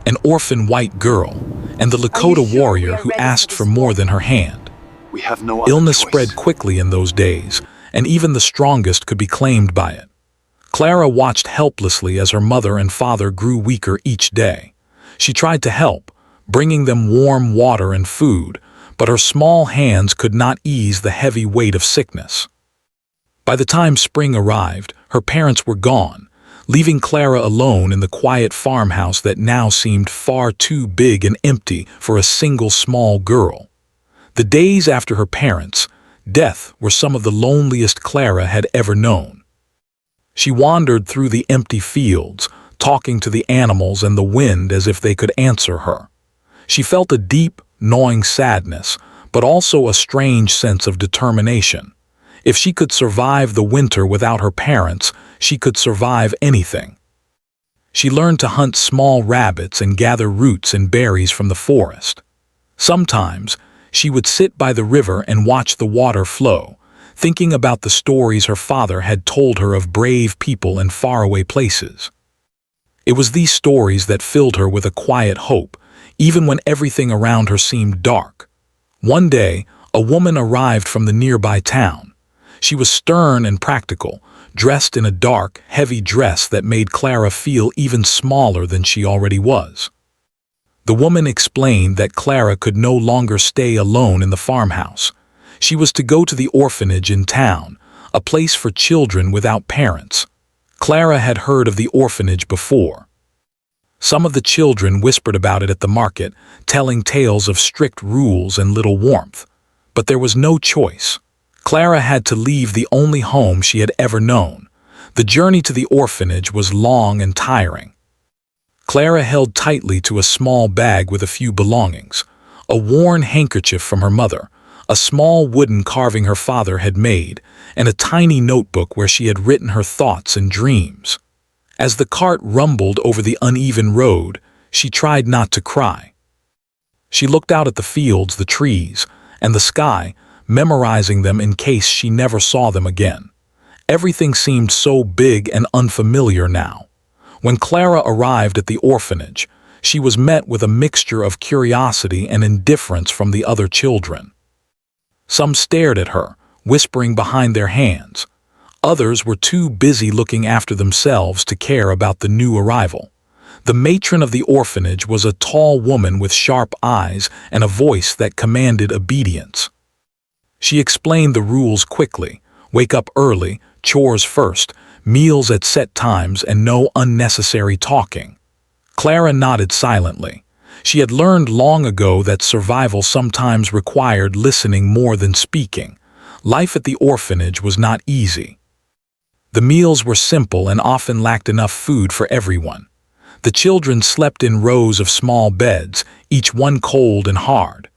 an orphan white girl, and the Lakota warrior who asked for more than her hand. We have no other Illness choice. spread quickly in those days, and even the strongest could be claimed by it. Clara watched helplessly as her mother and father grew weaker each day. She tried to help, bringing them warm water and food, but her small hands could not ease the heavy weight of sickness. By the time spring arrived, her parents were gone, leaving Clara alone in the quiet farmhouse that now seemed far too big and empty for a single small girl. The days after her parents' death were some of the loneliest Clara had ever known. She wandered through the empty fields, talking to the animals and the wind as if they could answer her. She felt a deep, gnawing sadness, but also a strange sense of determination. If she could survive the winter without her parents, she could survive anything. She learned to hunt small rabbits and gather roots and berries from the forest. Sometimes, she would sit by the river and watch the water flow, thinking about the stories her father had told her of brave people in faraway places. It was these stories that filled her with a quiet hope, even when everything around her seemed dark. One day, a woman arrived from the nearby town. She was stern and practical, dressed in a dark, heavy dress that made Clara feel even smaller than she already was. The woman explained that Clara could no longer stay alone in the farmhouse. She was to go to the orphanage in town, a place for children without parents. Clara had heard of the orphanage before. Some of the children whispered about it at the market, telling tales of strict rules and little warmth. But there was no choice. Clara had to leave the only home she had ever known. The journey to the orphanage was long and tiring. Clara held tightly to a small bag with a few belongings, a worn handkerchief from her mother, a small wooden carving her father had made, and a tiny notebook where she had written her thoughts and dreams. As the cart rumbled over the uneven road, she tried not to cry. She looked out at the fields, the trees, and the sky, memorizing them in case she never saw them again. Everything seemed so big and unfamiliar now. When Clara arrived at the orphanage, she was met with a mixture of curiosity and indifference from the other children. Some stared at her, whispering behind their hands. Others were too busy looking after themselves to care about the new arrival. The matron of the orphanage was a tall woman with sharp eyes and a voice that commanded obedience. She explained the rules quickly: wake up early, chores first, meals at set times, and no unnecessary talking. Clara nodded silently. She had learned long ago that survival sometimes required listening more than speaking. Life at the orphanage was not easy. The meals were simple and often lacked enough food for everyone. The children slept in rows of small beds, each one cold and hard.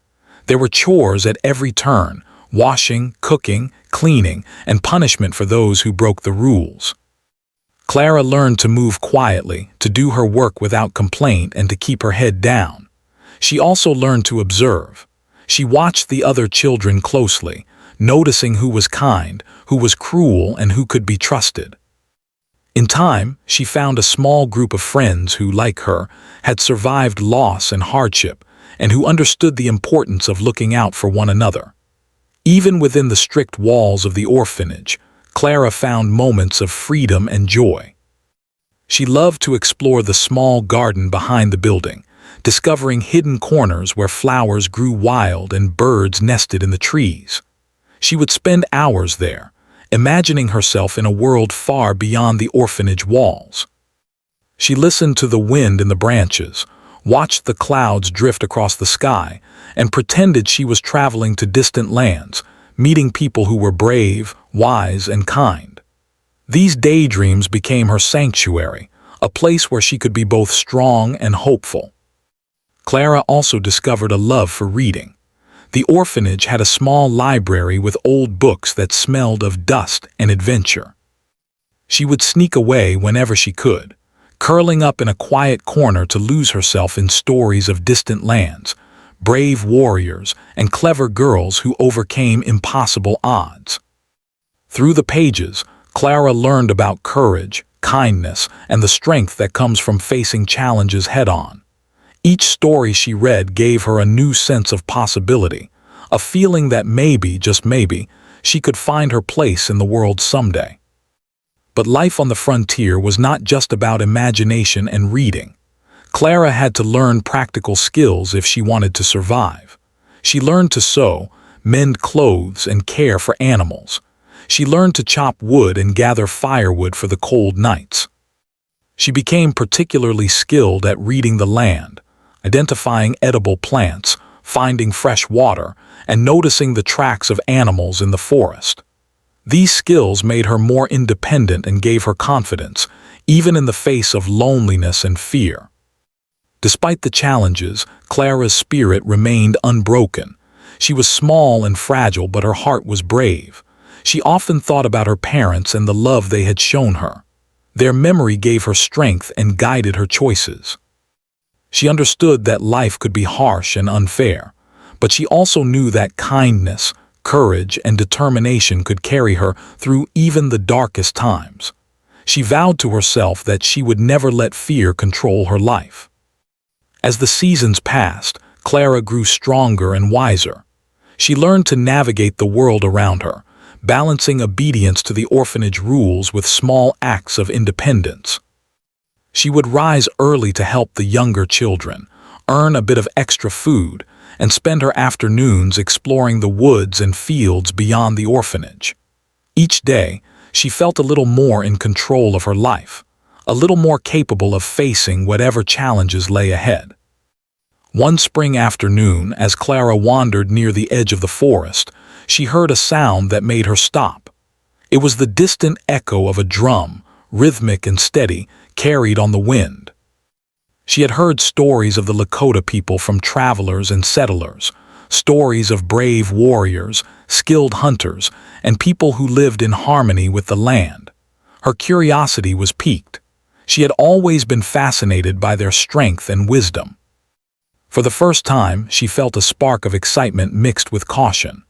There were chores at every turn: washing, cooking, cleaning, and punishment for those who broke the rules. Clara learned to move quietly, to do her work without complaint, and to keep her head down. She also learned to observe. She watched the other children closely, noticing who was kind, who was cruel, and who could be trusted. In time, she found a small group of friends who, like her, had survived loss and hardship, and who understood the importance of looking out for one another. Even within the strict walls of the orphanage, Clara found moments of freedom and joy. She loved to explore the small garden behind the building, discovering hidden corners where flowers grew wild and birds nested in the trees. She would spend hours there, imagining herself in a world far beyond the orphanage walls. She listened to the wind in the branches, watched the clouds drift across the sky, and pretended she was traveling to distant lands, meeting people who were brave, wise, and kind. These daydreams became her sanctuary, a place where she could be both strong and hopeful. Clara also discovered a love for reading. The orphanage had a small library with old books that smelled of dust and adventure. She would sneak away whenever she could, curling up in a quiet corner to lose herself in stories of distant lands, brave warriors, and clever girls who overcame impossible odds. Through the pages, Clara learned about courage, kindness, and the strength that comes from facing challenges head-on. Each story she read gave her a new sense of possibility, a feeling that maybe, just maybe, she could find her place in the world someday. But life on the frontier was not just about imagination and reading. Clara had to learn practical skills if she wanted to survive. She learned to sew, mend clothes, and care for animals. She learned to chop wood and gather firewood for the cold nights. She became particularly skilled at reading the land, identifying edible plants, finding fresh water, and noticing the tracks of animals in the forest. These skills made her more independent and gave her confidence, even in the face of loneliness and fear. Despite the challenges, Clara's spirit remained unbroken. She was small and fragile, but her heart was brave. She often thought about her parents and the love they had shown her. Their memory gave her strength and guided her choices. She understood that life could be harsh and unfair, but she also knew that kindness, courage, and determination could carry her through even the darkest times. She vowed to herself that she would never let fear control her life. As the seasons passed, Clara grew stronger and wiser. She learned to navigate the world around her, balancing obedience to the orphanage rules with small acts of independence. She would rise early to help the younger children, earn a bit of extra food, and spend her afternoons exploring the woods and fields beyond the orphanage. Each day, she felt a little more in control of her life, a little more capable of facing whatever challenges lay ahead. One spring afternoon, as Clara wandered near the edge of the forest, she heard a sound that made her stop. It was the distant echo of a drum, rhythmic and steady, carried on the wind. She had heard stories of the Lakota people from travelers and settlers, stories of brave warriors, skilled hunters, and people who lived in harmony with the land. Her curiosity was piqued. She had always been fascinated by their strength and wisdom. For the first time, she felt a spark of excitement mixed with caution.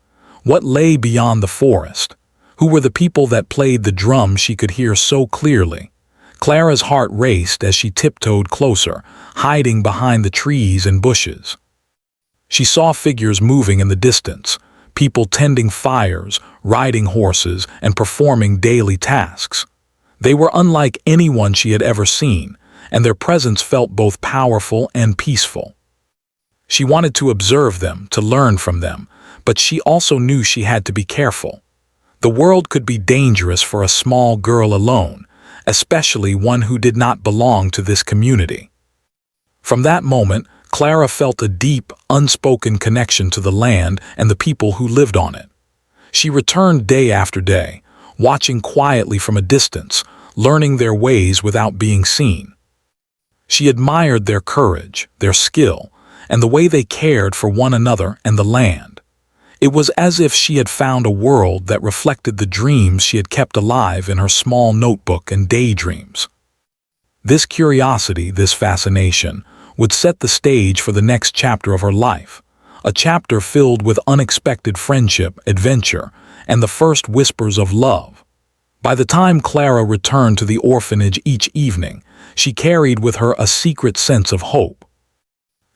What lay beyond the forest? Who were the people that played the drum she could hear so clearly? Clara's heart raced as she tiptoed closer, hiding behind the trees and bushes. She saw figures moving in the distance, people tending fires, riding horses, and performing daily tasks. They were unlike anyone she had ever seen, and their presence felt both powerful and peaceful. She wanted to observe them, to learn from them, but she also knew she had to be careful. The world could be dangerous for a small girl alone, especially one who did not belong to this community. From that moment, Clara felt a deep, unspoken connection to the land and the people who lived on it. She returned day after day, watching quietly from a distance, learning their ways without being seen. She admired their courage, their skill, and the way they cared for one another and the land. It was as if she had found a world that reflected the dreams she had kept alive in her small notebook and daydreams. This curiosity, this fascination, would set the stage for the next chapter of her life, a chapter filled with unexpected friendship, adventure, and the first whispers of love. By the time Clara returned to the orphanage each evening, she carried with her a secret sense of hope.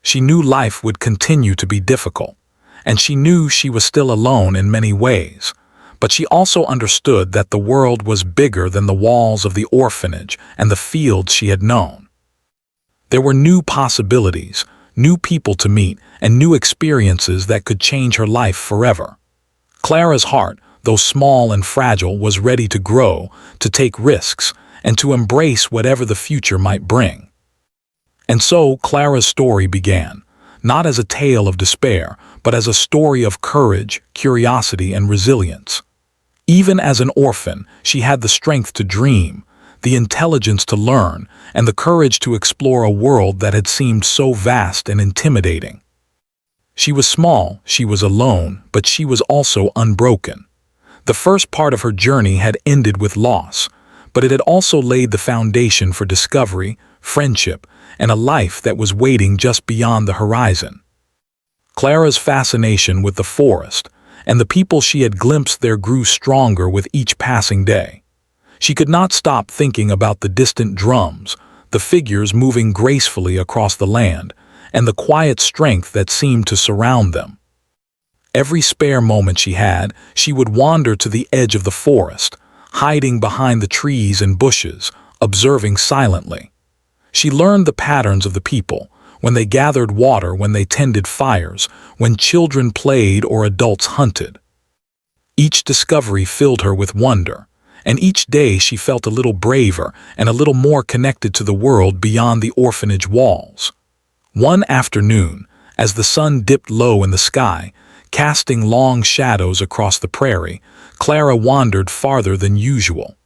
She knew life would continue to be difficult, and she knew she was still alone in many ways, but she also understood that the world was bigger than the walls of the orphanage and the fields she had known. There were new possibilities, new people to meet, and new experiences that could change her life forever. Clara's heart, though small and fragile, was ready to grow, to take risks, and to embrace whatever the future might bring. And so Clara's story began, not as a tale of despair, but as a story of courage, curiosity, and resilience. Even as an orphan, she had the strength to dream, the intelligence to learn, and the courage to explore a world that had seemed so vast and intimidating. She was small, she was alone, but she was also unbroken. The first part of her journey had ended with loss, but it had also laid the foundation for discovery, friendship, and a life that was waiting just beyond the horizon. Clara's fascination with the forest and the people she had glimpsed there grew stronger with each passing day. She could not stop thinking about the distant drums, the figures moving gracefully across the land, and the quiet strength that seemed to surround them. Every spare moment she had, she would wander to the edge of the forest, hiding behind the trees and bushes, observing silently. She learned the patterns of the people, when they gathered water, when they tended fires, when children played or adults hunted. Each discovery filled her with wonder, and each day she felt a little braver and a little more connected to the world beyond the orphanage walls. One afternoon, as the sun dipped low in the sky, casting long shadows across the prairie, Clara wandered farther than usual.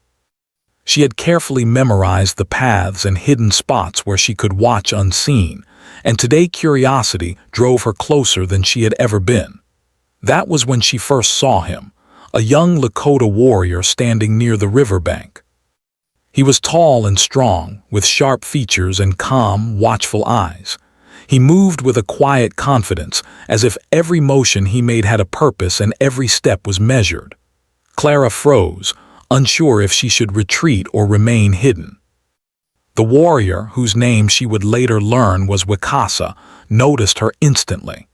She had carefully memorized the paths and hidden spots where she could watch unseen, and today curiosity drove her closer than she had ever been. That was when she first saw him, a young Lakota warrior standing near the riverbank. He was tall and strong, with sharp features and calm, watchful eyes. He moved with a quiet confidence, as if every motion he made had a purpose and every step was measured. Clara froze, unsure if she should retreat or remain hidden. The warrior, whose name she would later learn was Wakasa, noticed her instantly.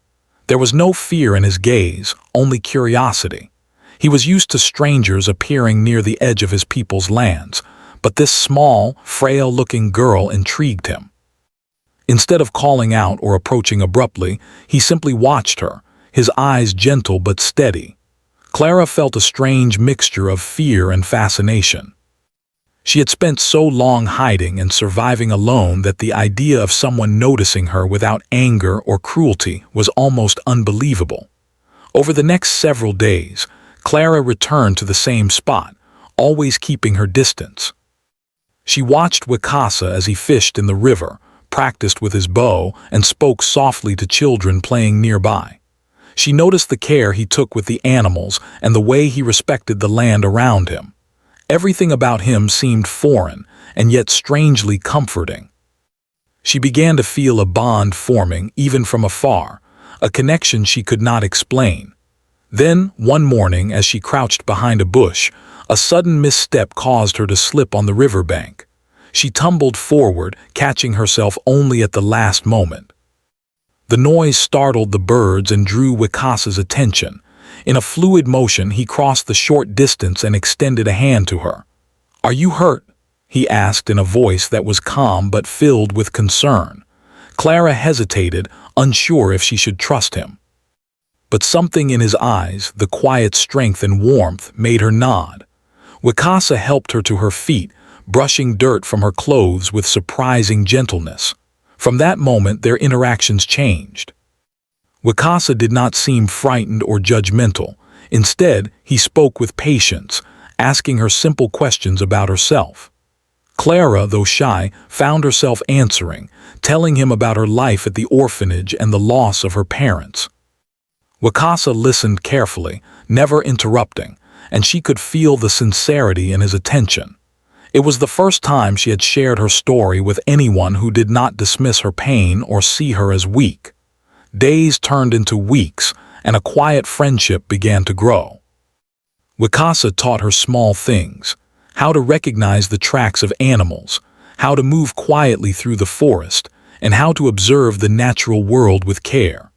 There was no fear in his gaze, only curiosity. He was used to strangers appearing near the edge of his people's lands, but this small, frail-looking girl intrigued him. Instead of calling out or approaching abruptly, he simply watched her, his eyes gentle but steady. Clara felt a strange mixture of fear and fascination. She had spent so long hiding and surviving alone that the idea of someone noticing her without anger or cruelty was almost unbelievable. Over the next several days, Clara returned to the same spot, always keeping her distance. She watched Wakasa as he fished in the river, practiced with his bow, and spoke softly to children playing nearby. She noticed the care he took with the animals and the way he respected the land around him. Everything about him seemed foreign and yet strangely comforting. She began to feel a bond forming even from afar, a connection she could not explain. Then, one morning, as she crouched behind a bush, a sudden misstep caused her to slip on the riverbank. She tumbled forward, catching herself only at the last moment. The noise startled the birds and drew Wakasa's attention. In a fluid motion, he crossed the short distance and extended a hand to her. "Are you hurt?" he asked in a voice that was calm but filled with concern. Clara hesitated, unsure if she should trust him. But something in his eyes, the quiet strength and warmth, made her nod. Wakasa helped her to her feet, brushing dirt from her clothes with surprising gentleness. From that moment, their interactions changed. Wakasa did not seem frightened or judgmental. Instead, he spoke with patience, asking her simple questions about herself. Clara, though shy, found herself answering, telling him about her life at the orphanage and the loss of her parents. Wakasa listened carefully, never interrupting, and she could feel the sincerity in his attention. It was the first time she had shared her story with anyone who did not dismiss her pain or see her as weak. Days turned into weeks, and a quiet friendship began to grow. Wakasa taught her small things: how to recognize the tracks of animals, how to move quietly through the forest, and how to observe the natural world with care.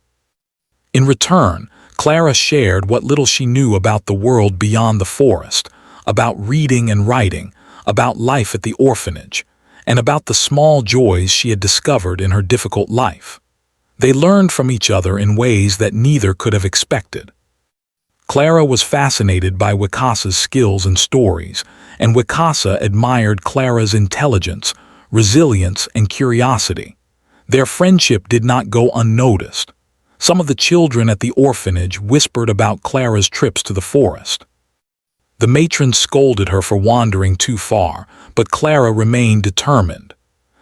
In return, Clara shared what little she knew about the world beyond the forest, about reading and writing, about life at the orphanage, and about the small joys she had discovered in her difficult life. They learned from each other in ways that neither could have expected. Clara was fascinated by Wakasa's skills and stories, and Wakasa admired Clara's intelligence, resilience, and curiosity. Their friendship did not go unnoticed. Some of the children at the orphanage whispered about Clara's trips to the forest. The matron scolded her for wandering too far, but Clara remained determined.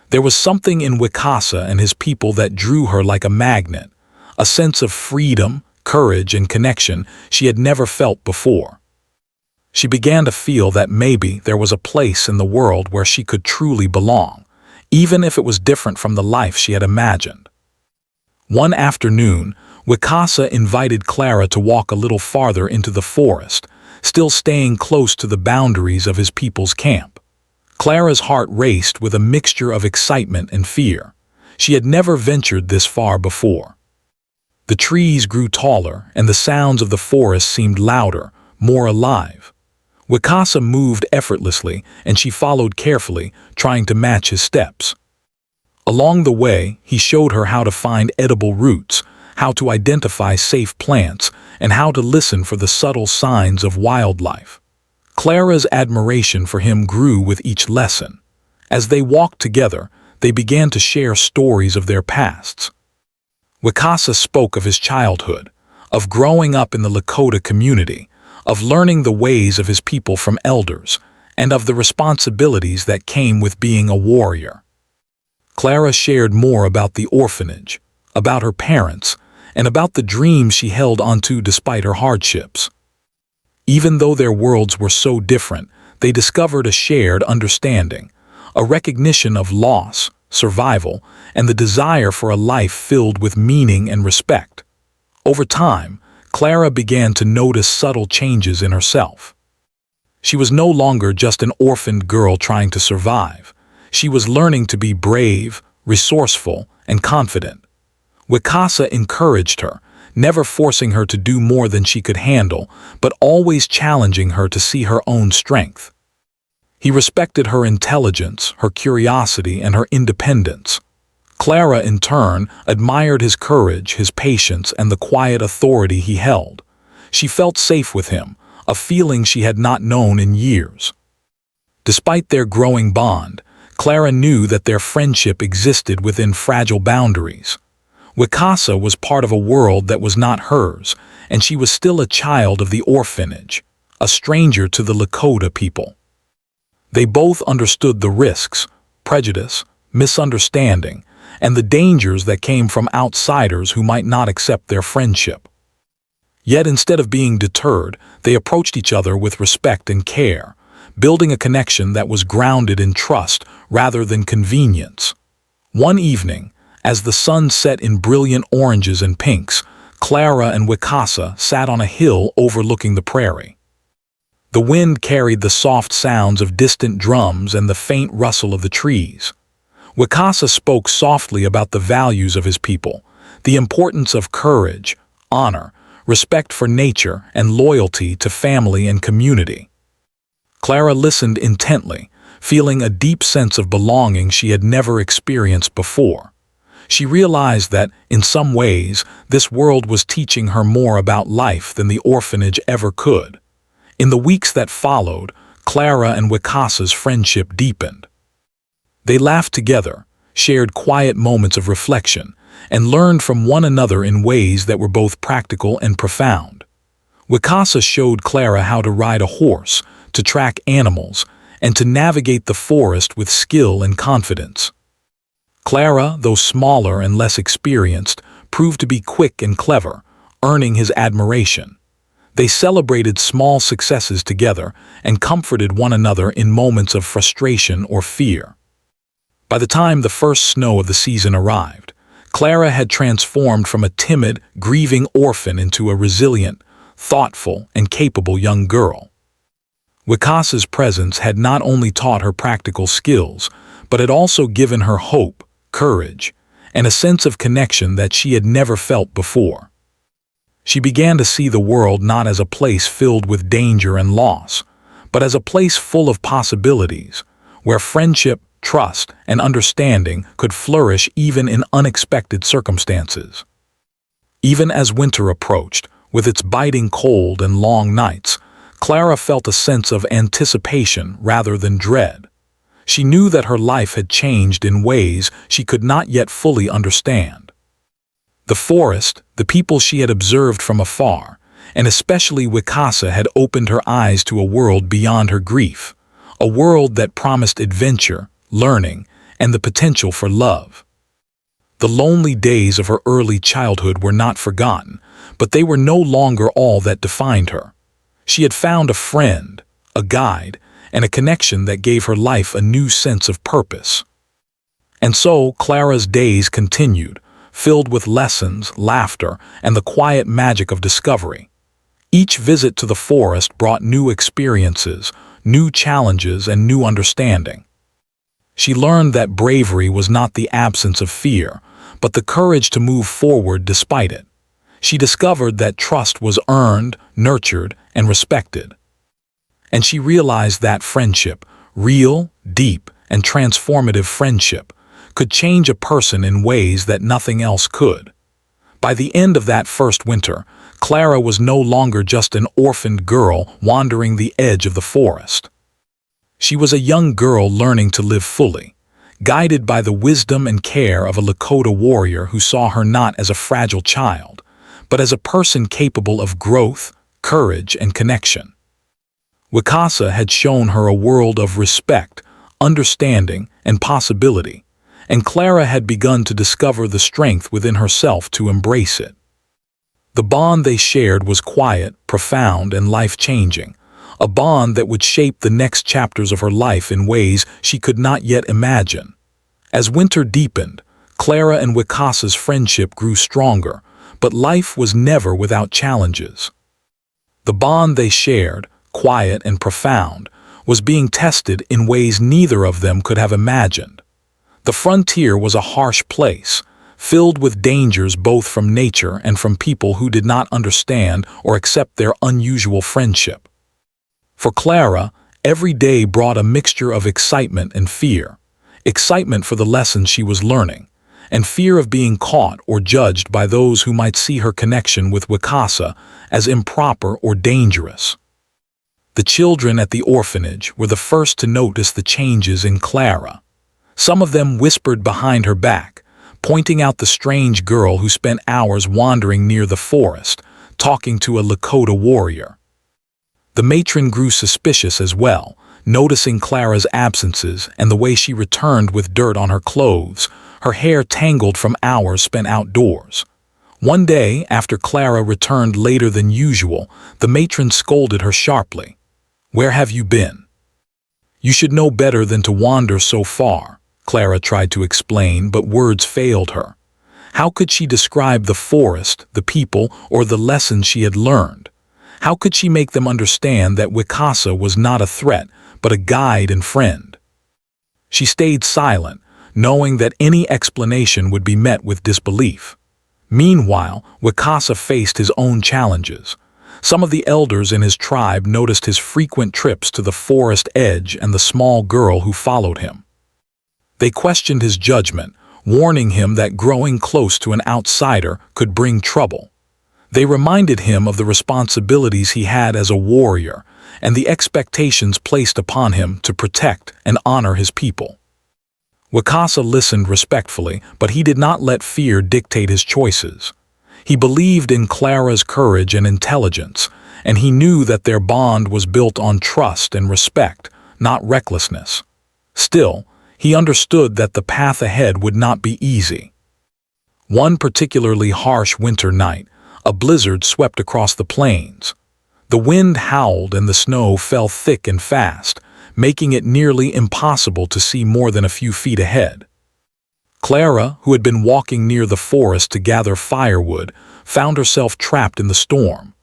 There was something in Wakasa and his people that drew her like a magnet, a sense of freedom, courage, and connection she had never felt before. She began to feel that maybe there was a place in the world where she could truly belong, even if it was different from the life she had imagined. One afternoon, Wakasa invited Clara to walk a little farther into the forest, still staying close to the boundaries of his people's camp. Clara's heart raced with a mixture of excitement and fear. She had never ventured this far before. The trees grew taller, and the sounds of the forest seemed louder, more alive. Wakasa moved effortlessly, and she followed carefully, trying to match his steps. Along the way, he showed her how to find edible roots, how to identify safe plants, and how to listen for the subtle signs of wildlife. Clara's admiration for him grew with each lesson. As they walked together, they began to share stories of their pasts. Wakasa spoke of his childhood, of growing up in the Lakota community, of learning the ways of his people from elders, and of the responsibilities that came with being a warrior. Clara shared more about the orphanage, about her parents, and about the dreams she held onto despite her hardships. Even though their worlds were so different, they discovered a shared understanding, a recognition of loss, survival, and the desire for a life filled with meaning and respect. Over time, Clara began to notice subtle changes in herself. She was no longer just an orphaned girl trying to survive. She was learning to be brave, resourceful, and confident. Wakasa encouraged her, never forcing her to do more than she could handle, but always challenging her to see her own strength. He respected her intelligence, her curiosity, and her independence. Clara, in turn, admired his courage, his patience, and the quiet authority he held. She felt safe with him, a feeling she had not known in years. Despite their growing bond, Clara knew that their friendship existed within fragile boundaries. Wakasa was part of a world that was not hers, and she was still a child of the orphanage, a stranger to the Lakota people. They both understood the risks, prejudice, misunderstanding, and the dangers that came from outsiders who might not accept their friendship. Yet instead of being deterred, they approached each other with respect and care, building a connection that was grounded in trust rather than convenience. One evening, as the sun set in brilliant oranges and pinks, Clara and Wakasa sat on a hill overlooking the prairie. The wind carried the soft sounds of distant drums and the faint rustle of the trees. Wakasa spoke softly about the values of his people, the importance of courage, honor, respect for nature, and loyalty to family and community. Clara listened intently, feeling a deep sense of belonging she had never experienced before. She realized that, in some ways, this world was teaching her more about life than the orphanage ever could. In the weeks that followed, Clara and Wakasa's friendship deepened. They laughed together, shared quiet moments of reflection, and learned from one another in ways that were both practical and profound. Wakasa showed Clara how to ride a horse, to track animals, and to navigate the forest with skill and confidence. Clara, though smaller and less experienced, proved to be quick and clever, earning his admiration. They celebrated small successes together and comforted one another in moments of frustration or fear. By the time the first snow of the season arrived, Clara had transformed from a timid, grieving orphan into a resilient, thoughtful, and capable young girl. Wakasa's presence had not only taught her practical skills, but had also given her hope, courage, and a sense of connection that she had never felt before. She began to see the world not as a place filled with danger and loss, but as a place full of possibilities, where friendship, trust, and understanding could flourish even in unexpected circumstances. Even as winter approached, with its biting cold and long nights, Clara felt a sense of anticipation rather than dread. She knew that her life had changed in ways she could not yet fully understand. The forest, the people she had observed from afar, and especially Wakasa had opened her eyes to a world beyond her grief, a world that promised adventure, learning, and the potential for love. The lonely days of her early childhood were not forgotten, but they were no longer all that defined her. She had found a friend, a guide, and a connection that gave her life a new sense of purpose. And so Clara's days continued, filled with lessons, laughter, and the quiet magic of discovery. Each visit to the forest brought new experiences, new challenges, and new understanding. She learned that bravery was not the absence of fear, but the courage to move forward despite it. She discovered that trust was earned, nurtured, and respected. And she realized that friendship, real, deep, and transformative friendship, could change a person in ways that nothing else could. By the end of that first winter, Clara was no longer just an orphaned girl wandering the edge of the forest. She was a young girl learning to live fully, guided by the wisdom and care of a Lakota warrior who saw her not as a fragile child, but as a person capable of growth, courage, and connection. Wakasa had shown her a world of respect, understanding, and possibility, and Clara had begun to discover the strength within herself to embrace it. The bond they shared was quiet, profound, and life-changing, a bond that would shape the next chapters of her life in ways she could not yet imagine. As winter deepened, Clara and Wakasa's friendship grew stronger, but life was never without challenges. The bond they shared, quiet and profound, was being tested in ways neither of them could have imagined. The frontier was a harsh place, filled with dangers both from nature and from people who did not understand or accept their unusual friendship. For Clara, every day brought a mixture of excitement and fear. Excitement for the lessons she was learning, and fear of being caught or judged by those who might see her connection with Wakasa as improper or dangerous. The children at the orphanage were the first to notice the changes in Clara. Some of them whispered behind her back, pointing out the strange girl who spent hours wandering near the forest, talking to a Lakota warrior. The matron grew suspicious as well, noticing Clara's absences and the way she returned with dirt on her clothes, her hair tangled from hours spent outdoors. One day, after Clara returned later than usual, the matron scolded her sharply. "Where have you been? You should know better than to wander so far," Clara tried to explain, but words failed her. How could she describe the forest, the people, or the lessons she had learned? How could she make them understand that Wakasa was not a threat, but a guide and friend? She stayed silent, knowing that any explanation would be met with disbelief. Meanwhile, Wakasa faced his own challenges. Some of the elders in his tribe noticed his frequent trips to the forest edge and the small girl who followed him. They questioned his judgment, warning him that growing close to an outsider could bring trouble. They reminded him of the responsibilities he had as a warrior and the expectations placed upon him to protect and honor his people. Wakasa listened respectfully, but he did not let fear dictate his choices. He believed in Clara's courage and intelligence, and he knew that their bond was built on trust and respect, not recklessness. Still, he understood that the path ahead would not be easy. One particularly harsh winter night, a blizzard swept across the plains. The wind howled and the snow fell thick and fast, making it nearly impossible to see more than a few feet ahead. Clara, who had been walking near the forest to gather firewood, found herself trapped in the storm.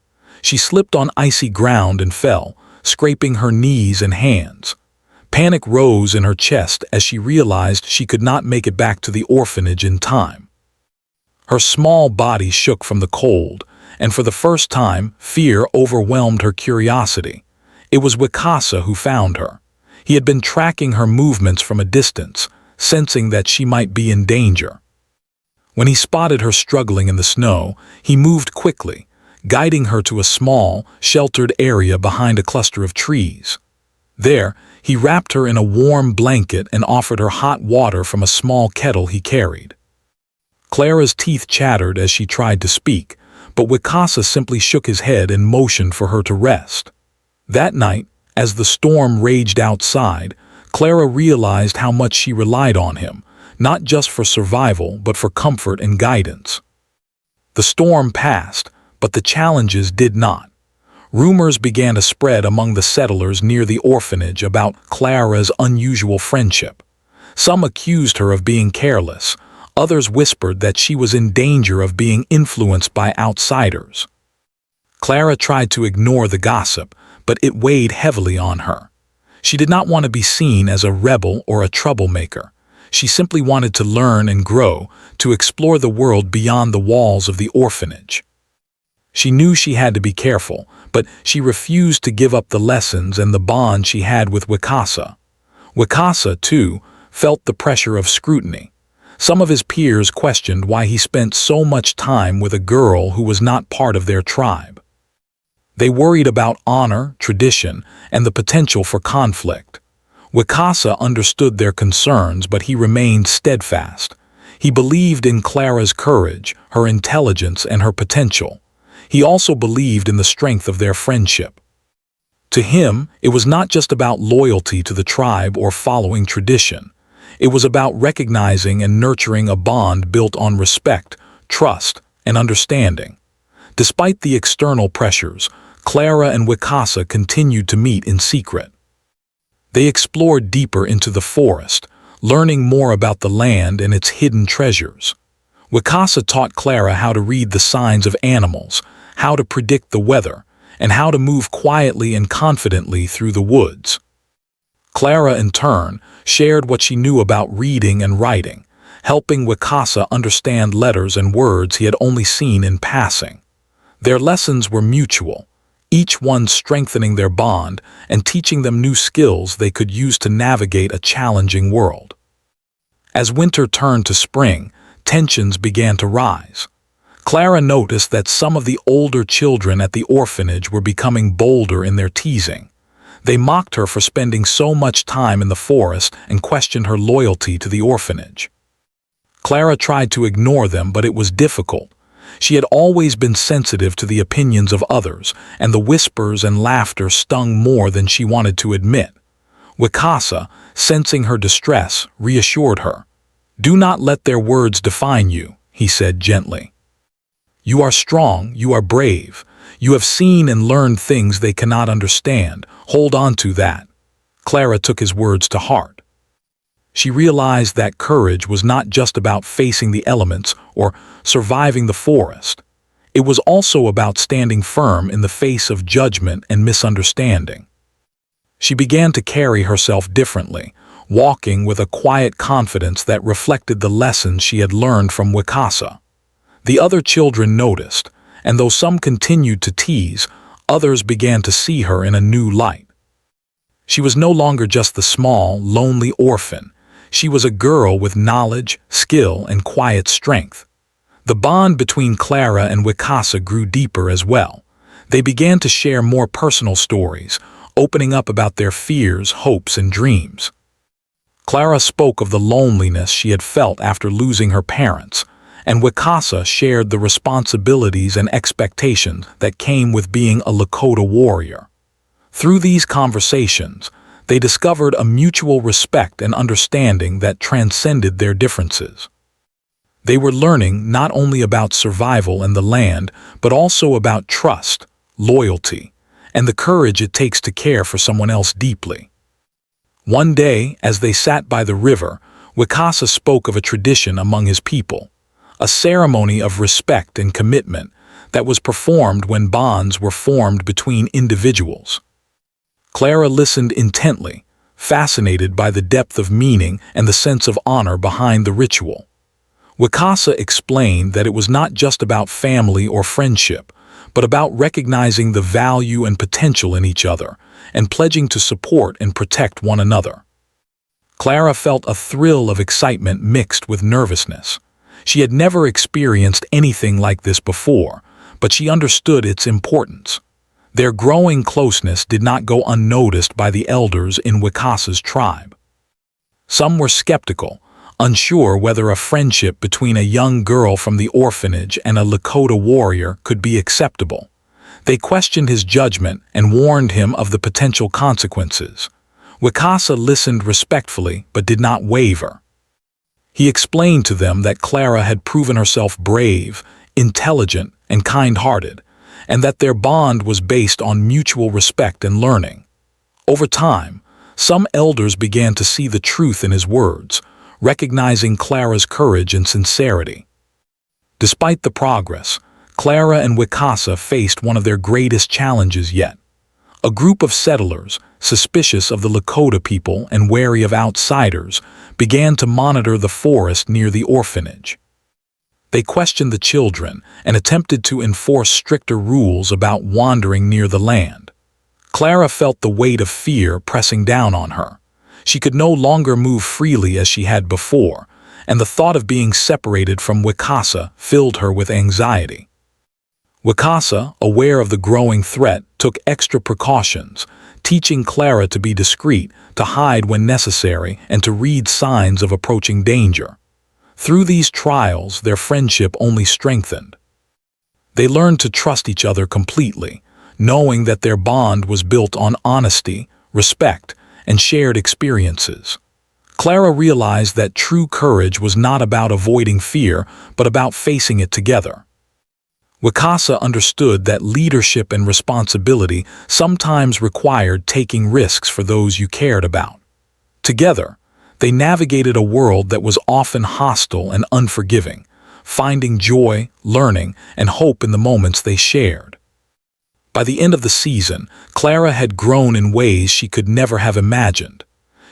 She slipped on icy ground and fell, scraping her knees and hands. Panic rose in her chest as she realized she could not make it back to the orphanage in time. Her small body shook from the cold, and for the first time, fear overwhelmed her curiosity. It was Wakasa who found her. He had been tracking her movements from a distance, sensing that she might be in danger. When he spotted her struggling in the snow, he moved quickly, guiding her to a small, sheltered area behind a cluster of trees. There, he wrapped her in a warm blanket and offered her hot water from a small kettle he carried. Clara's teeth chattered as she tried to speak, but Wakasa simply shook his head and motioned for her to rest. That night, as the storm raged outside, Clara realized how much she relied on him, not just for survival but for comfort and guidance. The storm passed, but the challenges did not. Rumors began to spread among the settlers near the orphanage about Clara's unusual friendship. Some accused her of being careless, others whispered that she was in danger of being influenced by outsiders. Clara tried to ignore the gossip, but it weighed heavily on her. She did not want to be seen as a rebel or a troublemaker. She simply wanted to learn and grow, to explore the world beyond the walls of the orphanage. She knew she had to be careful, but she refused to give up the lessons and the bond she had with Wakasa. Wakasa, too, felt the pressure of scrutiny. Some of his peers questioned why he spent so much time with a girl who was not part of their tribe. They worried about honor, tradition, and the potential for conflict. Wakasa understood their concerns, but he remained steadfast. He believed in Clara's courage, her intelligence, and her potential. He also believed in the strength of their friendship. To him, it was not just about loyalty to the tribe or following tradition. It was about recognizing and nurturing a bond built on respect, trust, and understanding. Despite the external pressures, Clara and Wakasa continued to meet in secret. They explored deeper into the forest, learning more about the land and its hidden treasures. Wakasa taught Clara how to read the signs of animals, how to predict the weather, and how to move quietly and confidently through the woods. Clara, in turn, shared what she knew about reading and writing, helping Wakasa understand letters and words he had only seen in passing. Their lessons were mutual, each one strengthening their bond and teaching them new skills they could use to navigate a challenging world. As winter turned to spring, tensions began to rise. Clara noticed that some of the older children at the orphanage were becoming bolder in their teasing. They mocked her for spending so much time in the forest and questioned her loyalty to the orphanage. Clara tried to ignore them, but it was difficult. She had always been sensitive to the opinions of others, and the whispers and laughter stung more than she wanted to admit. Wakasa, sensing her distress, reassured her. "Do not let their words define you," he said gently. "You are strong, you are brave. You have seen and learned things they cannot understand. Hold on to that." Clara took his words to heart. She realized that courage was not just about facing the elements or surviving the forest. It was also about standing firm in the face of judgment and misunderstanding. She began to carry herself differently, walking with a quiet confidence that reflected the lessons she had learned from Wakasa. The other children noticed, and though some continued to tease, others began to see her in a new light. She was no longer just the small, lonely orphan. She was a girl with knowledge, skill, and quiet strength. The bond between Clara and Wakasa grew deeper as well. They began to share more personal stories, opening up about their fears, hopes, and dreams. Clara spoke of the loneliness she had felt after losing her parents, and Wakasa shared the responsibilities and expectations that came with being a Lakota warrior. Through these conversations, they discovered a mutual respect and understanding that transcended their differences. They were learning not only about survival and the land, but also about trust, loyalty, and the courage it takes to care for someone else deeply. One day, as they sat by the river, Wakasa spoke of a tradition among his people, a ceremony of respect and commitment that was performed when bonds were formed between individuals. Clara listened intently, fascinated by the depth of meaning and the sense of honor behind the ritual. Wakasa explained that it was not just about family or friendship, but about recognizing the value and potential in each other and pledging to support and protect one another. Clara felt a thrill of excitement mixed with nervousness. She had never experienced anything like this before, but she understood its importance. Their growing closeness did not go unnoticed by the elders in Wakasa's tribe. Some were skeptical, unsure whether a friendship between a young girl from the orphanage and a Lakota warrior could be acceptable. They questioned his judgment and warned him of the potential consequences. Wakasa listened respectfully but did not waver. He explained to them that Clara had proven herself brave, intelligent, and kind-hearted, and that their bond was based on mutual respect and learning. Over time, some elders began to see the truth in his words, recognizing Clara's courage and sincerity. Despite the progress, Clara and Wakasa faced one of their greatest challenges yet: A group of settlers, suspicious of the Lakota people and wary of outsiders, began to monitor the forest near the orphanage. They questioned the children and attempted to enforce stricter rules about wandering near the land. Clara felt the weight of fear pressing down on her. She could no longer move freely as she had before, and the thought of being separated from Wakasa filled her with anxiety. Wakasa, aware of the growing threat, took extra precautions, teaching Clara to be discreet, to hide when necessary, and to read signs of approaching danger. Through these trials, their friendship only strengthened. They learned to trust each other completely, knowing that their bond was built on honesty, respect, and shared experiences. Clara realized that true courage was not about avoiding fear, but about facing it together. Wakasa understood that leadership and responsibility sometimes required taking risks for those you cared about. Together, they navigated a world that was often hostile and unforgiving, finding joy, learning, and hope in the moments they shared. By the end of the season, Clara had grown in ways she could never have imagined.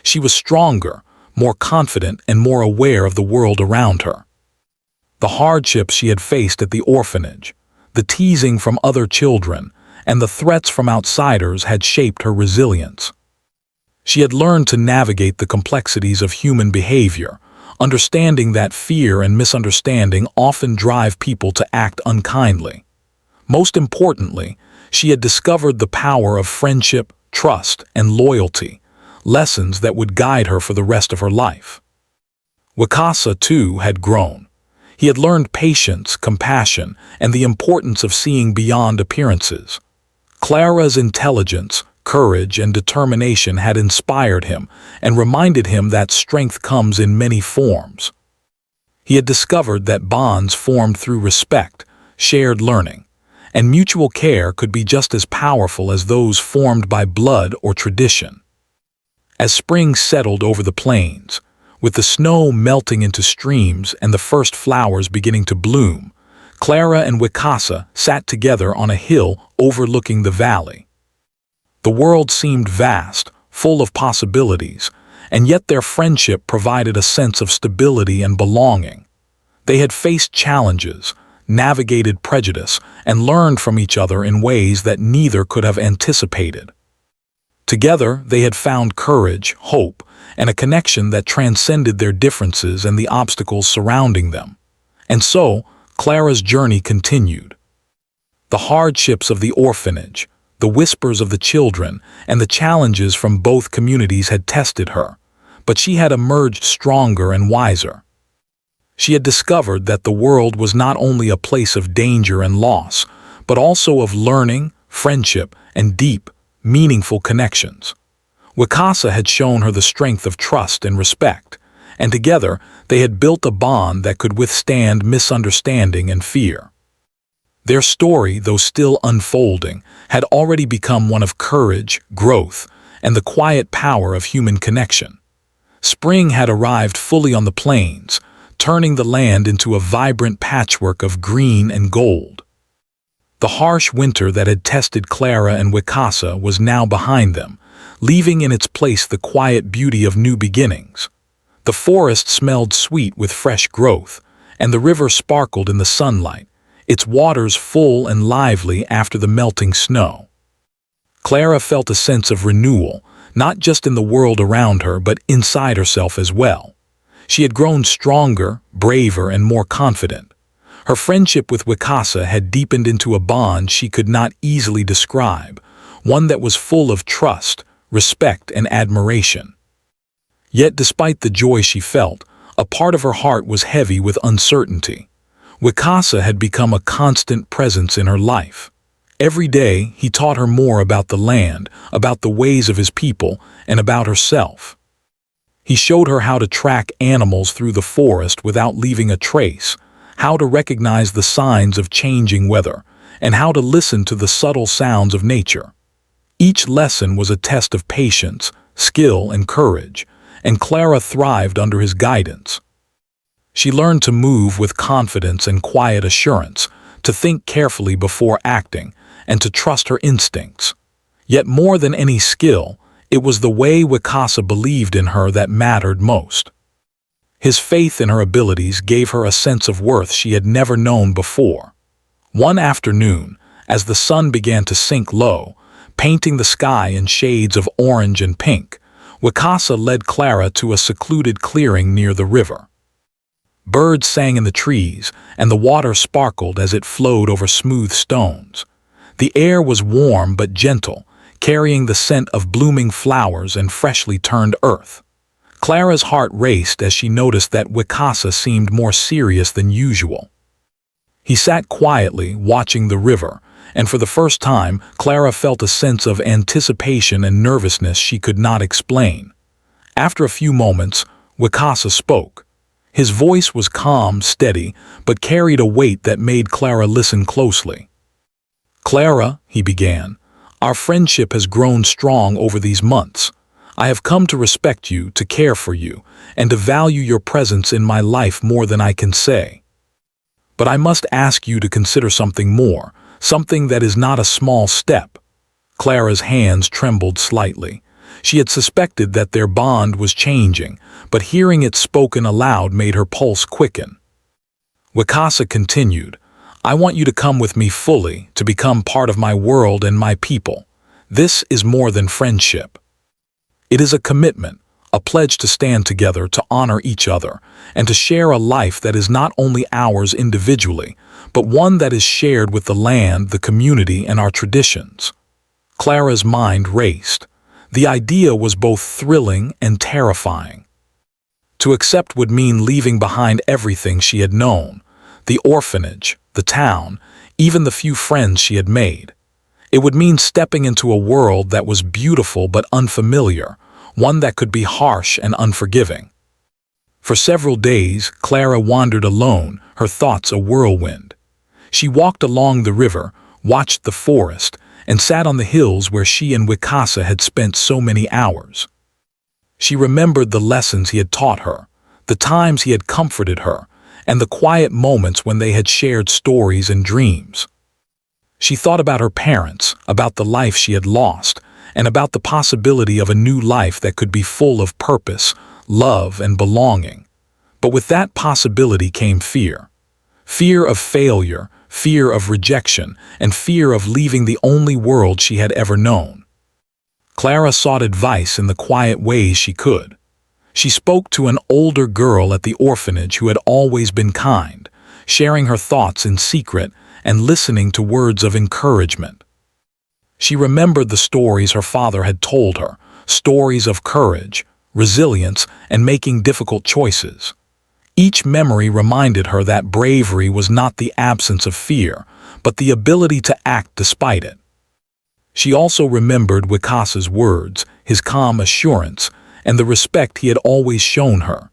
She was stronger, more confident, and more aware of the world around her. The hardships she had faced at the orphanage, the teasing from other children, and the threats from outsiders had shaped her resilience. She had learned to navigate the complexities of human behavior, understanding that fear and misunderstanding often drive people to act unkindly. Most importantly, she had discovered the power of friendship, trust, and loyalty, lessons that would guide her for the rest of her life. Wakasa, too, had grown. He had learned patience, compassion, and the importance of seeing beyond appearances. Clara's intelligence, courage, and determination had inspired him and reminded him that strength comes in many forms. He had discovered that bonds formed through respect, shared learning, and mutual care could be just as powerful as those formed by blood or tradition. As spring settled over the plains, with the snow melting into streams and the first flowers beginning to bloom, Clara and Wakasa sat together on a hill overlooking the valley. The world seemed vast, full of possibilities, and yet their friendship provided a sense of stability and belonging. They had faced challenges, navigated prejudice, and learned from each other in ways that neither could have anticipated. Together, they had found courage, hope, and a connection that transcended their differences and the obstacles surrounding them. And so, Clara's journey continued. The hardships of the orphanage, the whispers of the children, and the challenges from both communities had tested her, but she had emerged stronger and wiser. She had discovered that the world was not only a place of danger and loss, but also of learning, friendship, and deep, meaningful connections. Wakasa had shown her the strength of trust and respect, and together they had built a bond that could withstand misunderstanding and fear. Their story, though still unfolding, had already become one of courage, growth, and the quiet power of human connection. Spring had arrived fully on the plains, turning the land into a vibrant patchwork of green and gold. The harsh winter that had tested Clara and Wakasa was now behind them, leaving in its place the quiet beauty of new beginnings. The forest smelled sweet with fresh growth, and the river sparkled in the sunlight, its waters full and lively after the melting snow. Clara felt a sense of renewal, not just in the world around her but inside herself as well. She had grown stronger, braver, and more confident. Her friendship with Wakasa had deepened into a bond she could not easily describe, one that was full of trust, respect, and admiration. Yet despite the joy she felt, a part of her heart was heavy with uncertainty. Wakasa had become a constant presence in her life. Every day, he taught her more about the land, about the ways of his people, and about herself. He showed her how to track animals through the forest without leaving a trace, how to recognize the signs of changing weather, and how to listen to the subtle sounds of nature. Each lesson was a test of patience, skill, and courage, and Clara thrived under his guidance. She learned to move with confidence and quiet assurance, to think carefully before acting, and to trust her instincts. Yet more than any skill, it was the way Wakasa believed in her that mattered most. His faith in her abilities gave her a sense of worth she had never known before. One afternoon, as the sun began to sink low, painting the sky in shades of orange and pink, Wakasa led Clara to a secluded clearing near the river. Birds sang in the trees, and the water sparkled as it flowed over smooth stones. The air was warm but gentle, carrying the scent of blooming flowers and freshly turned earth. Clara's heart raced as she noticed that Wakasa seemed more serious than usual. He sat quietly, watching the river, and for the first time, Clara felt a sense of anticipation and nervousness she could not explain. After a few moments, Wakasa spoke. His voice was calm, steady, but carried a weight that made Clara listen closely. "Clara," he began, "our friendship has grown strong over these months. I have come to respect you, to care for you, and to value your presence in my life more than I can say. But I must ask you to consider something more, something that is not a small step." Clara's hands trembled slightly. She had suspected that their bond was changing, but hearing it spoken aloud made her pulse quicken. Wakasa continued, "I want you to come with me fully, to become part of my world and my people. This is more than friendship. It is a commitment, a pledge to stand together, to honor each other, and to share a life that is not only ours individually, but one that is shared with the land, the community, and our traditions." Clara's mind raced. The idea was both thrilling and terrifying. To accept would mean leaving behind everything she had known, the orphanage, the town, even the few friends she had made. It would mean stepping into a world that was beautiful but unfamiliar, one that could be harsh and unforgiving. For several days, Clara wandered alone, her thoughts a whirlwind. She walked along the river, watched the forest, and sat on the hills where she and Wakasa had spent so many hours. She remembered the lessons he had taught her, the times he had comforted her, and the quiet moments when they had shared stories and dreams. She thought about her parents, about the life she had lost, and about the possibility of a new life that could be full of purpose, love, and belonging. But with that possibility came fear. Fear of failure, fear of rejection, and fear of leaving the only world she had ever known. Clara sought advice in the quiet ways she could. She spoke to an older girl at the orphanage who had always been kind, sharing her thoughts in secret and listening to words of encouragement. She remembered the stories her father had told her, stories of courage, resilience, and making difficult choices. Each memory reminded her that bravery was not the absence of fear, but the ability to act despite it. She also remembered Wakasa's words, his calm assurance, and the respect he had always shown her.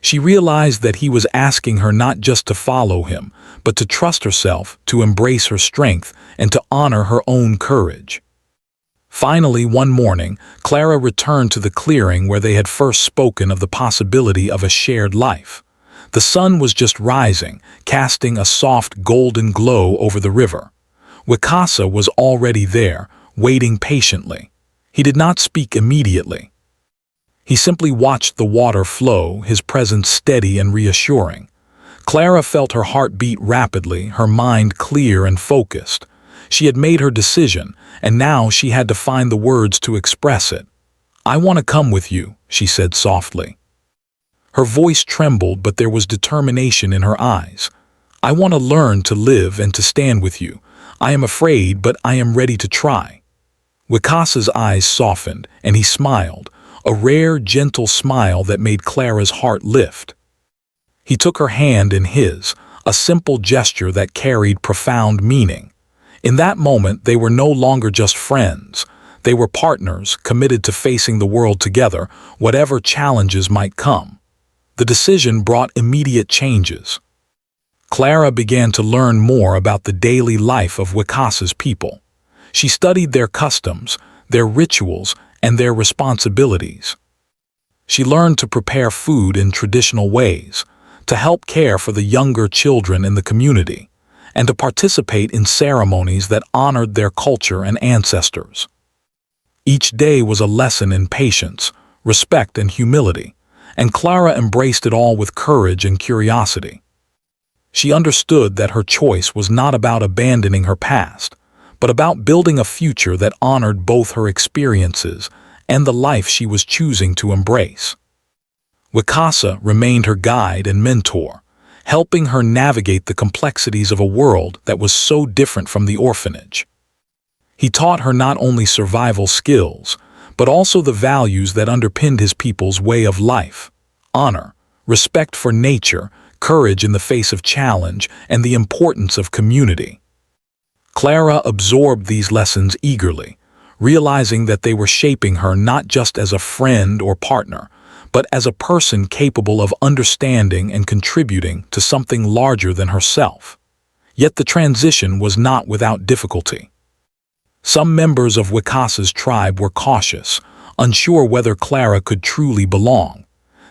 She realized that he was asking her not just to follow him, but to trust herself, to embrace her strength, and to honor her own courage. Finally, one morning, Clara returned to the clearing where they had first spoken of the possibility of a shared life. The sun was just rising, casting a soft golden glow over the river. Wakasa was already there, waiting patiently. He did not speak immediately. He simply watched the water flow, his presence steady and reassuring. Clara felt her heart beat rapidly, her mind clear and focused. She had made her decision, and now she had to find the words to express it. "I want to come with you," she said softly. Her voice trembled, but there was determination in her eyes. "I want to learn to live and to stand with you. I am afraid, but I am ready to try." Wakasa's eyes softened, and he smiled, a rare, gentle smile that made Clara's heart lift. He took her hand in his, a simple gesture that carried profound meaning. In that moment, they were no longer just friends. They were partners, committed to facing the world together, whatever challenges might come. The decision brought immediate changes. Clara began to learn more about the daily life of Wakasa's people. She studied their customs, their rituals, and their responsibilities. She learned to prepare food in traditional ways, to help care for the younger children in the community, and to participate in ceremonies that honored their culture and ancestors. Each day was a lesson in patience, respect, and humility, and Clara embraced it all with courage and curiosity. She understood that her choice was not about abandoning her past, but about building a future that honored both her experiences and the life she was choosing to embrace. Wakasa remained her guide and mentor, helping her navigate the complexities of a world that was so different from the orphanage. He taught her not only survival skills, but also the values that underpinned his people's way of life: honor, respect for nature, courage in the face of challenge, and the importance of community. Clara absorbed these lessons eagerly, realizing that they were shaping her not just as a friend or partner, but as a person capable of understanding and contributing to something larger than herself. Yet the transition was not without difficulty. Some members of Wakasa's tribe were cautious, unsure whether Clara could truly belong.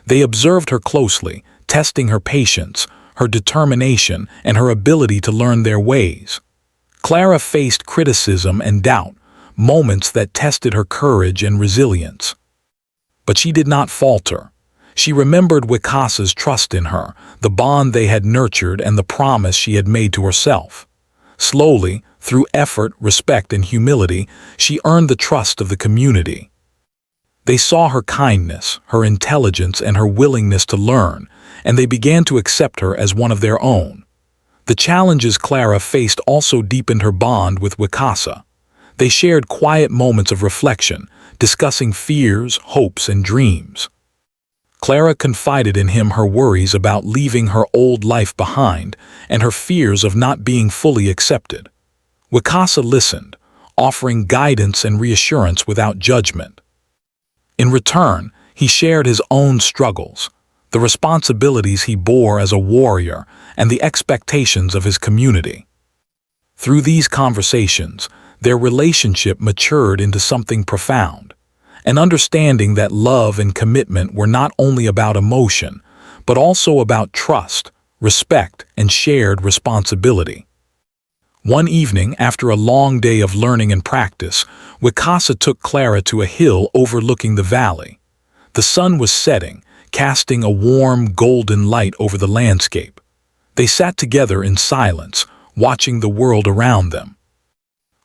They observed her closely, testing her patience, her determination, and her ability to learn their ways. Clara faced criticism and doubt, moments that tested her courage and resilience. But she did not falter. She remembered Wakasa's trust in her, the bond they had nurtured, and the promise she had made to herself. Slowly, through effort, respect, and humility, she earned the trust of the community. They saw her kindness, her intelligence, and her willingness to learn, and they began to accept her as one of their own. The challenges Clara faced also deepened her bond with Wakasa. They shared quiet moments of reflection, discussing fears, hopes, and dreams. Clara confided in him her worries about leaving her old life behind and her fears of not being fully accepted. Wakasa listened, offering guidance and reassurance without judgment. In return, he shared his own struggles, the responsibilities he bore as a warrior, and the expectations of his community. Through these conversations, their relationship matured into something profound, an understanding that love and commitment were not only about emotion, but also about trust, respect, and shared responsibility. One evening, after a long day of learning and practice, Wakasa took Clara to a hill overlooking the valley. The sun was setting, casting a warm, golden light over the landscape. They sat together in silence, watching the world around them.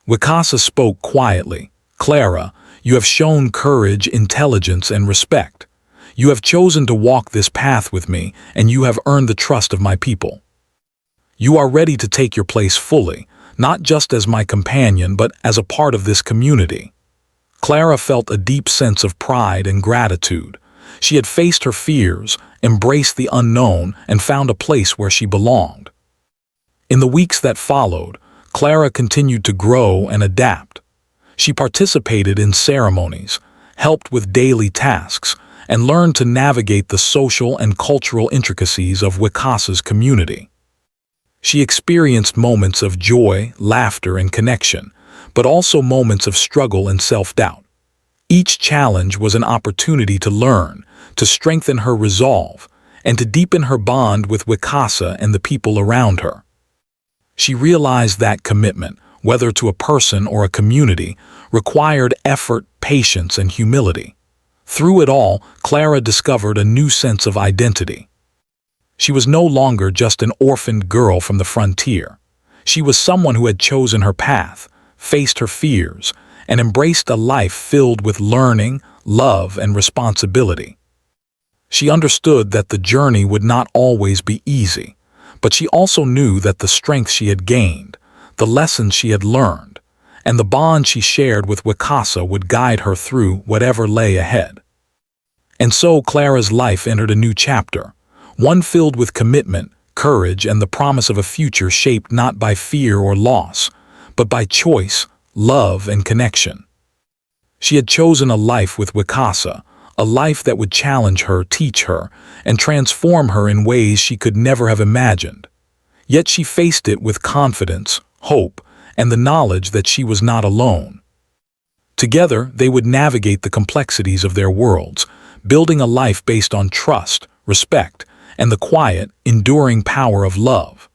Wakasa spoke quietly. "Clara, you have shown courage, intelligence, and respect. You have chosen to walk this path with me, and you have earned the trust of my people. You are ready to take your place fully, not just as my companion, but as a part of this community." Clara felt a deep sense of pride and gratitude. She had faced her fears, embraced the unknown, and found a place where she belonged. In the weeks that followed, Clara continued to grow and adapt. She participated in ceremonies, helped with daily tasks, and learned to navigate the social and cultural intricacies of Wakasa's community. She experienced moments of joy, laughter, and connection, but also moments of struggle and self-doubt. Each challenge was an opportunity to learn, to strengthen her resolve, and to deepen her bond with Wakasa and the people around her. She realized that commitment, whether to a person or a community, required effort, patience, and humility. Through it all, Clara discovered a new sense of identity. She was no longer just an orphaned girl from the frontier. She was someone who had chosen her path, faced her fears, and embraced a life filled with learning, love, and responsibility. She understood that the journey would not always be easy, but she also knew that the strength she had gained, the lessons she had learned, and the bond she shared with Wakasa would guide her through whatever lay ahead. And so Clara's life entered a new chapter, one filled with commitment, courage, and the promise of a future shaped not by fear or loss, but by choice, love, and connection. She had chosen a life with Wakasa, a life that would challenge her, teach her, and transform her in ways she could never have imagined. Yet she faced it with confidence, hope, and the knowledge that she was not alone. Together, they would navigate the complexities of their worlds, building a life based on trust, respect, and the quiet, enduring power of love.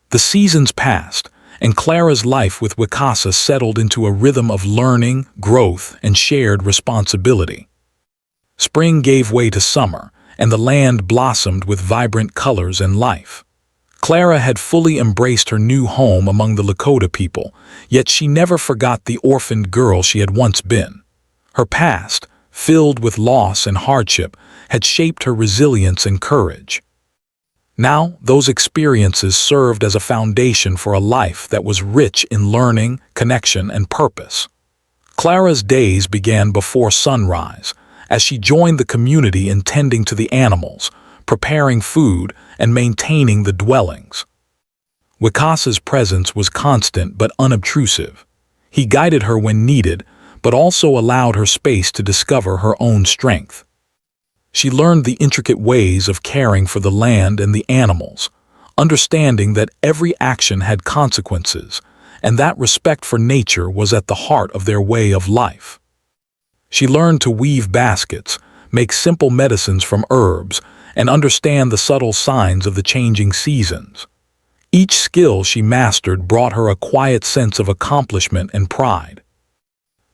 The seasons passed, and Clara's life with Wakasa settled into a rhythm of learning, growth, and shared responsibility. Spring gave way to summer, and the land blossomed with vibrant colors and life. Clara had fully embraced her new home among the Lakota people, yet she never forgot the orphaned girl she had once been. Her past, filled with loss and hardship, had shaped her resilience and courage. Now, those experiences served as a foundation for a life that was rich in learning, connection, and purpose. Clara's days began before sunrise, as she joined the community in tending to the animals, preparing food, and maintaining the dwellings. Wakasa's presence was constant but unobtrusive. He guided her when needed, but also allowed her space to discover her own strength. She learned the intricate ways of caring for the land and the animals, understanding that every action had consequences, and that respect for nature was at the heart of their way of life. She learned to weave baskets, make simple medicines from herbs, and understand the subtle signs of the changing seasons. Each skill she mastered brought her a quiet sense of accomplishment and pride.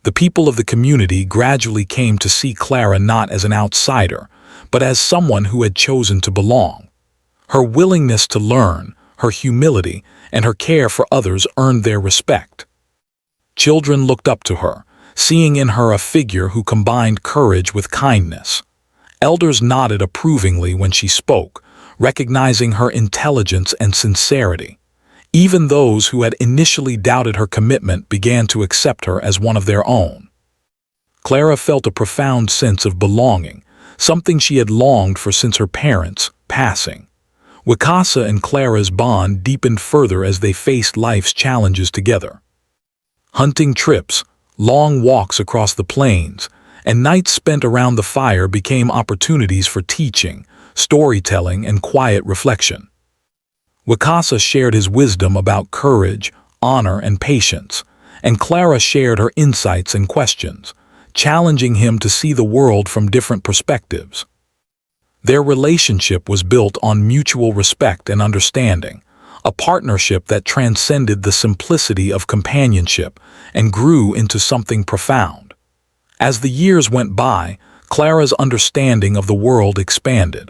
The people of the community gradually came to see Clara not as an outsider, but as someone who had chosen to belong. Her willingness to learn, her humility, and her care for others earned their respect. Children looked up to her, seeing in her a figure who combined courage with kindness. Elders nodded approvingly when she spoke, recognizing her intelligence and sincerity. Even those who had initially doubted her commitment began to accept her as one of their own. Clara felt a profound sense of belonging, something she had longed for since her parents' passing. Wakasa and Clara's bond deepened further as they faced life's challenges together. Hunting trips, long walks across the plains, and nights spent around the fire became opportunities for teaching, storytelling, and quiet reflection. Wakasa shared his wisdom about courage, honor, and patience, and Clara shared her insights and questions, challenging him to see the world from different perspectives. Their relationship was built on mutual respect and understanding, a partnership that transcended the simplicity of companionship and grew into something profound. As the years went by, Clara's understanding of the world expanded.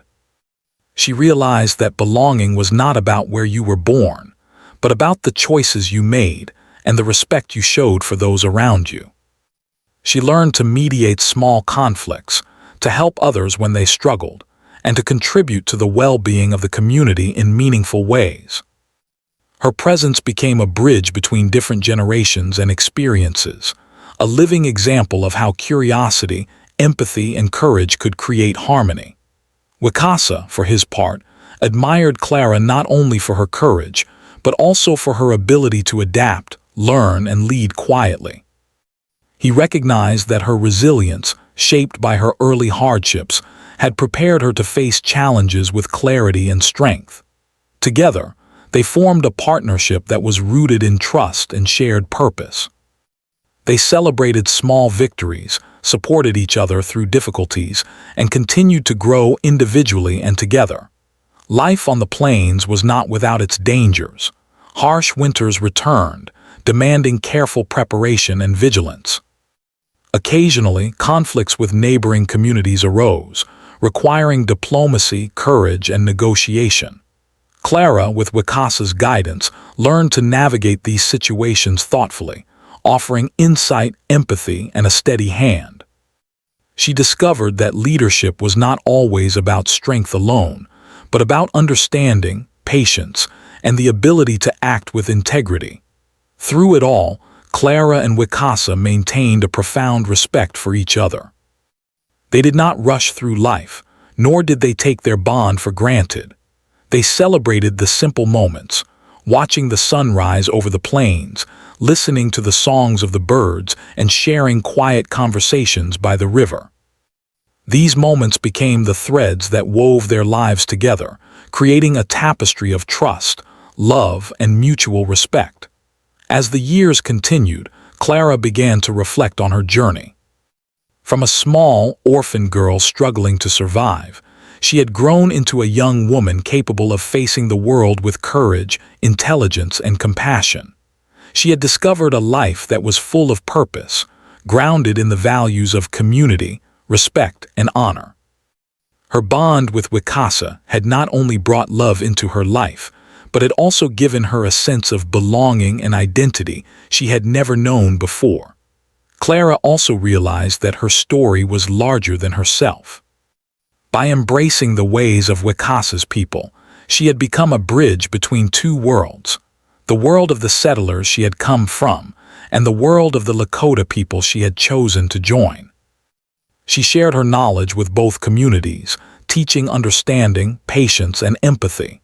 She realized that belonging was not about where you were born, but about the choices you made and the respect you showed for those around you. She learned to mediate small conflicts, to help others when they struggled, and to contribute to the well-being of the community in meaningful ways. Her presence became a bridge between different generations and experiences, a living example of how curiosity, empathy, and courage could create harmony. Wakasa, for his part, admired Clara not only for her courage, but also for her ability to adapt, learn, and lead quietly. He recognized that her resilience, shaped by her early hardships, had prepared her to face challenges with clarity and strength. Together, they formed a partnership that was rooted in trust and shared purpose. They celebrated small victories, supported each other through difficulties, and continued to grow individually and together. Life on the plains was not without its dangers. Harsh winters returned, demanding careful preparation and vigilance. Occasionally, conflicts with neighboring communities arose, requiring diplomacy, courage, and negotiation. Clara, with Wakasa's guidance, learned to navigate these situations thoughtfully, offering insight, empathy, and a steady hand. She discovered that leadership was not always about strength alone, but about understanding, patience, and the ability to act with integrity. Through it all, Clara and Wakasa maintained a profound respect for each other. They did not rush through life, nor did they take their bond for granted. They celebrated the simple moments, watching the sun rise over the plains, listening to the songs of the birds, and sharing quiet conversations by the river. These moments became the threads that wove their lives together, creating a tapestry of trust, love, and mutual respect. As the years continued, Clara began to reflect on her journey. From a small, orphan girl struggling to survive, she had grown into a young woman capable of facing the world with courage, intelligence, and compassion. She had discovered a life that was full of purpose, grounded in the values of community, respect, and honor. Her bond with Wakasa had not only brought love into her life, but had also given her a sense of belonging and identity she had never known before. Clara also realized that her story was larger than herself. By embracing the ways of Wakasa's people, she had become a bridge between two worlds, the world of the settlers she had come from and the world of the Lakota people she had chosen to join. She shared her knowledge with both communities, teaching understanding, patience, and empathy.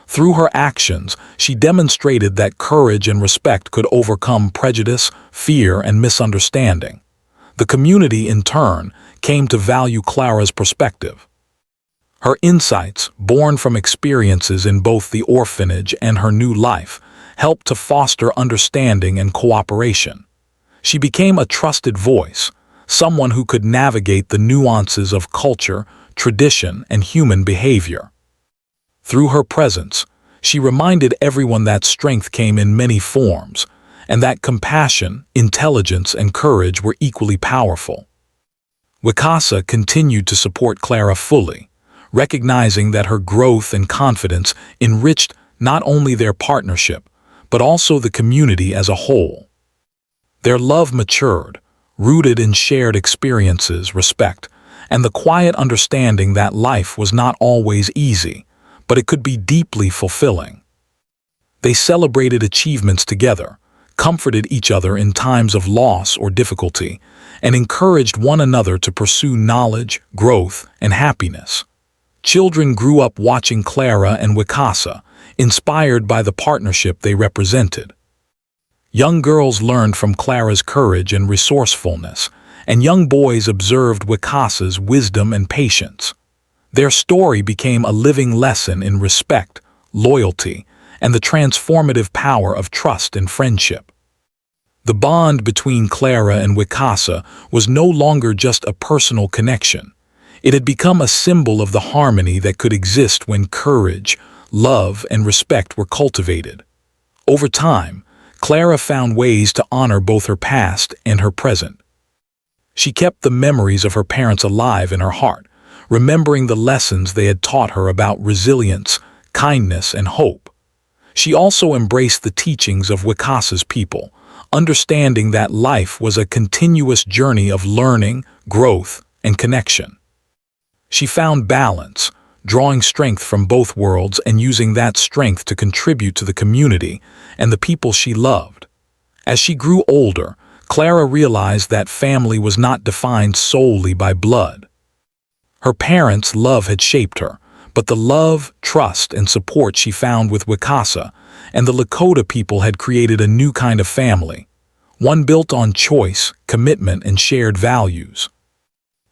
Through her actions, she demonstrated that courage and respect could overcome prejudice, fear, and misunderstanding. The community, in turn, came to value Clara's perspective. Her insights, born from experiences in both the orphanage and her new life, helped to foster understanding and cooperation. She became a trusted voice, someone who could navigate the nuances of culture, tradition, and human behavior. Through her presence, she reminded everyone that strength came in many forms, and that compassion, intelligence, and courage were equally powerful. Wakasa continued to support Clara fully, recognizing that her growth and confidence enriched not only their partnership, but also the community as a whole. Their love matured, rooted in shared experiences, respect, and the quiet understanding that life was not always easy, but it could be deeply fulfilling. They celebrated achievements together, comforted each other in times of loss or difficulty, and encouraged one another to pursue knowledge, growth, and happiness. Children grew up watching Clara and Wakasa, inspired by the partnership they represented. Young girls learned from Clara's courage and resourcefulness, and young boys observed Wakasa's wisdom and patience. Their story became a living lesson in respect, loyalty, and the transformative power of trust and friendship. The bond between Clara and Wakasa was no longer just a personal connection. It had become a symbol of the harmony that could exist when courage, love, and respect were cultivated. Over time, Clara found ways to honor both her past and her present. She kept the memories of her parents alive in her heart, remembering the lessons they had taught her about resilience, kindness, and hope. She also embraced the teachings of Wakasa's people, understanding that life was a continuous journey of learning, growth, and connection. She found balance, drawing strength from both worlds and using that strength to contribute to the community and the people she loved. As she grew older, Clara realized that family was not defined solely by blood. Her parents' love had shaped her, but the love, trust, and support she found with Wakasa and the Lakota people had created a new kind of family, one built on choice, commitment, and shared values.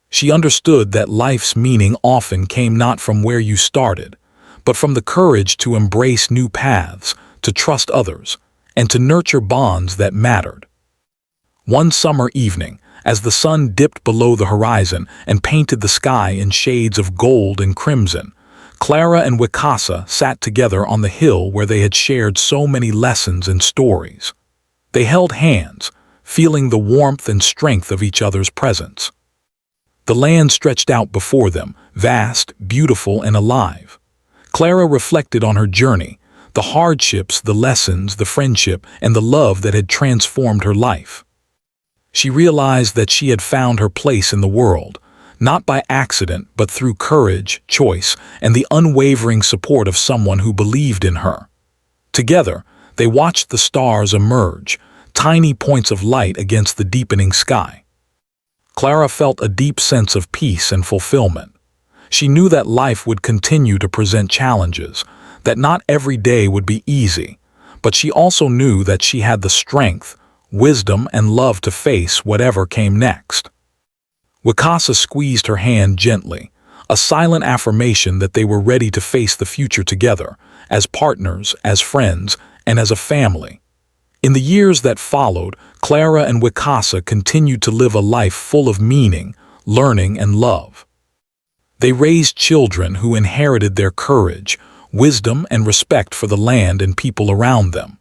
She understood that life's meaning often came not from where you started, but from the courage to embrace new paths, to trust others, and to nurture bonds that mattered. One summer evening, as the sun dipped below the horizon and painted the sky in shades of gold and crimson, Clara and Wakasa sat together on the hill where they had shared so many lessons and stories. They held hands, feeling the warmth and strength of each other's presence. The land stretched out before them, vast, beautiful, and alive. Clara reflected on her journey, the hardships, the lessons, the friendship, and the love that had transformed her life. She realized that she had found her place in the world, not by accident, but through courage, choice, and the unwavering support of someone who believed in her. Together, they watched the stars emerge, tiny points of light against the deepening sky. Clara felt a deep sense of peace and fulfillment. She knew that life would continue to present challenges, that not every day would be easy, but she also knew that she had the strength, wisdom, and love to face whatever came next. Wakasa squeezed her hand gently, a silent affirmation that they were ready to face the future together, as partners, as friends, and as a family. In the years that followed, Clara and Wakasa continued to live a life full of meaning, learning, and love. They raised children who inherited their courage, wisdom, and respect for the land and people around them.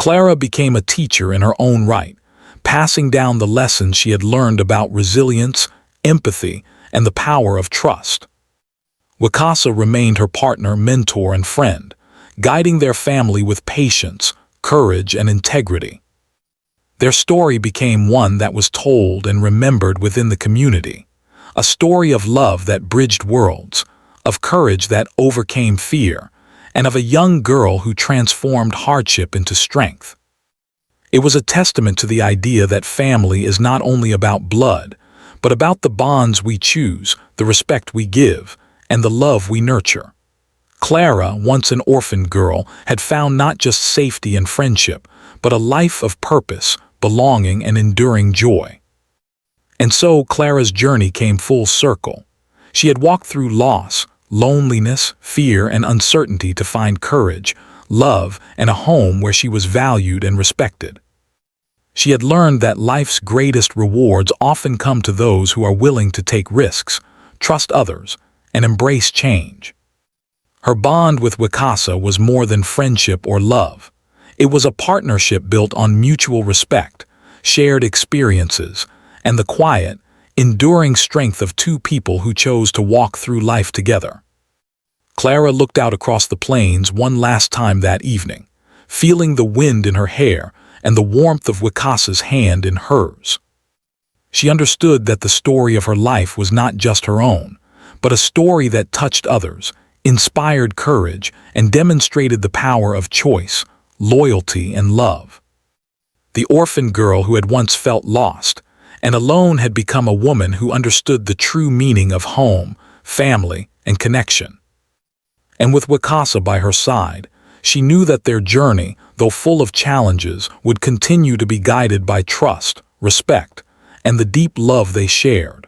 Clara became a teacher in her own right, passing down the lessons she had learned about resilience, empathy, and the power of trust. Wakasa remained her partner, mentor, and friend, guiding their family with patience, courage, and integrity. Their story became one that was told and remembered within the community, a story of love that bridged worlds, of courage that overcame fear, and of a young girl who transformed hardship into strength. It was a testament to the idea that family is not only about blood, but about the bonds we choose, the respect we give, and the love we nurture. Clara, once an orphan girl, had found not just safety and friendship, but a life of purpose, belonging, and enduring joy. And so Clara's journey came full circle. She had walked through loss, loneliness, fear, and uncertainty to find courage, love, and a home where she was valued and respected. She had learned that life's greatest rewards often come to those who are willing to take risks, trust others, and embrace change. Her bond with Wakasa was more than friendship or love. It was a partnership built on mutual respect, shared experiences, and the quiet, enduring strength of two people who chose to walk through life together. Clara looked out across the plains one last time that evening, feeling the wind in her hair and the warmth of Wakasa's hand in hers. She understood that the story of her life was not just her own, but a story that touched others, inspired courage, and demonstrated the power of choice, loyalty, and love. The orphan girl who had once felt lost and alone had become a woman who understood the true meaning of home, family, and connection. And with Wakasa by her side, she knew that their journey, though full of challenges, would continue to be guided by trust, respect, and the deep love they shared.